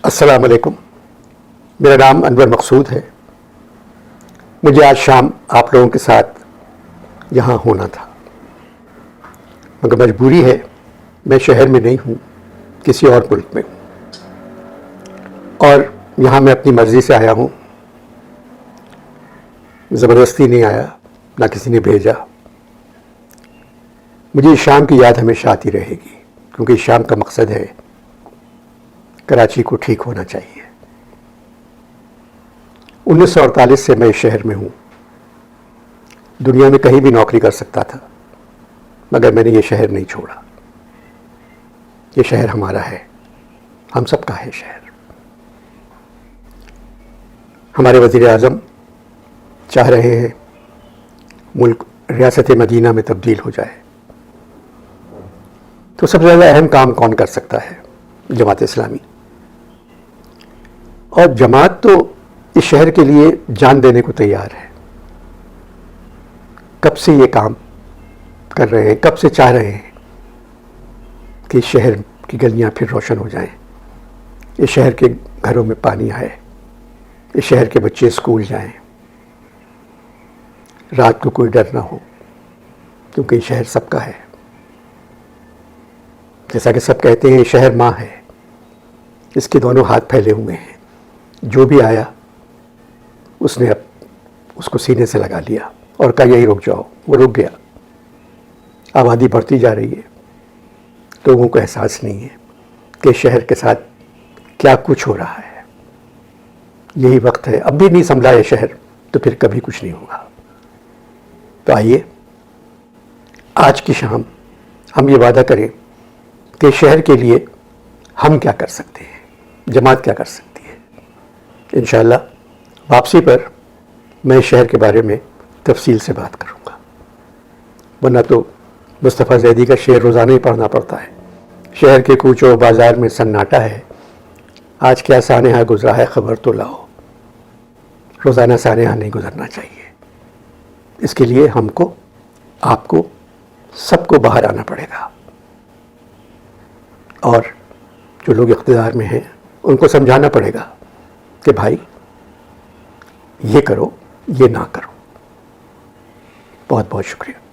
السلام علیکم. میرا نام انور مقصود ہے. مجھے آج شام آپ لوگوں کے ساتھ یہاں ہونا تھا، مگر مجبوری ہے. میں شہر میں نہیں ہوں، کسی اور ملک میں ہوں، اور یہاں میں اپنی مرضی سے آیا ہوں. زبردستی نہیں آیا، نہ کسی نے بھیجا. مجھے اس شام کی یاد ہمیشہ آتی رہے گی، کیونکہ اس شام کا مقصد ہے کراچی کو ٹھیک ہونا چاہیے. 1948 سے میں اس شہر میں ہوں. دنیا میں کہیں بھی نوکری کر سکتا تھا، مگر میں نے یہ شہر نہیں چھوڑا. یہ شہر ہمارا ہے، ہم سب کا ہے شہر. ہمارے وزیر اعظم چاہ رہے ہیں ملک ریاست مدینہ میں تبدیل ہو جائے. تو سب سے زیادہ اہم کام کون کر سکتا ہے؟ جماعت اسلامی. اور جماعت تو اس شہر کے لیے جان دینے کو تیار ہے. کب سے یہ کام کر رہے ہیں، کب سے چاہ رہے ہیں کہ اس شہر کی گلیاں پھر روشن ہو جائیں، اس شہر کے گھروں میں پانی آئے، اس شہر کے بچے اسکول جائیں، رات کو کوئی ڈر نہ ہو، کیونکہ یہ شہر سب کا ہے. جیسا کہ سب کہتے ہیں یہ شہر ماں ہے، اس کے دونوں ہاتھ پھیلے ہوئے ہیں. جو بھی آیا اس نے اب اس کو سینے سے لگا لیا اور کہا یہی رک جاؤ. وہ رک گیا. آبادی بڑھتی جا رہی ہے، لوگوں کو احساس نہیں ہے کہ شہر کے ساتھ کیا کچھ ہو رہا ہے. یہی وقت ہے. اب بھی نہیں سنبھلا یہ شہر تو پھر کبھی کچھ نہیں ہوگا. تو آئیے آج کی شام ہم یہ وعدہ کریں کہ شہر کے لیے ہم کیا کر سکتے ہیں، جماعت کیا کر سکتی ہے. انشاءاللہ واپسی پر میں اس شہر کے بارے میں تفصیل سے بات کروں گا، ورنہ تو مصطفیٰ زیدی کا شعر روزانہ ہی پڑھنا پڑتا ہے. شہر کے کوچوں بازار میں سناٹا ہے، آج کیا سانحہ گزرا ہے خبر تو لاؤ. روزانہ سانحہ نہیں گزرنا چاہیے. اس کے لیے ہم کو، آپ کو، سب کو باہر آنا پڑے گا، اور جو لوگ اقتدار میں ہیں ان کو سمجھانا پڑے گا کہ بھائی یہ کرو، یہ نہ کرو. بہت بہت شکریہ.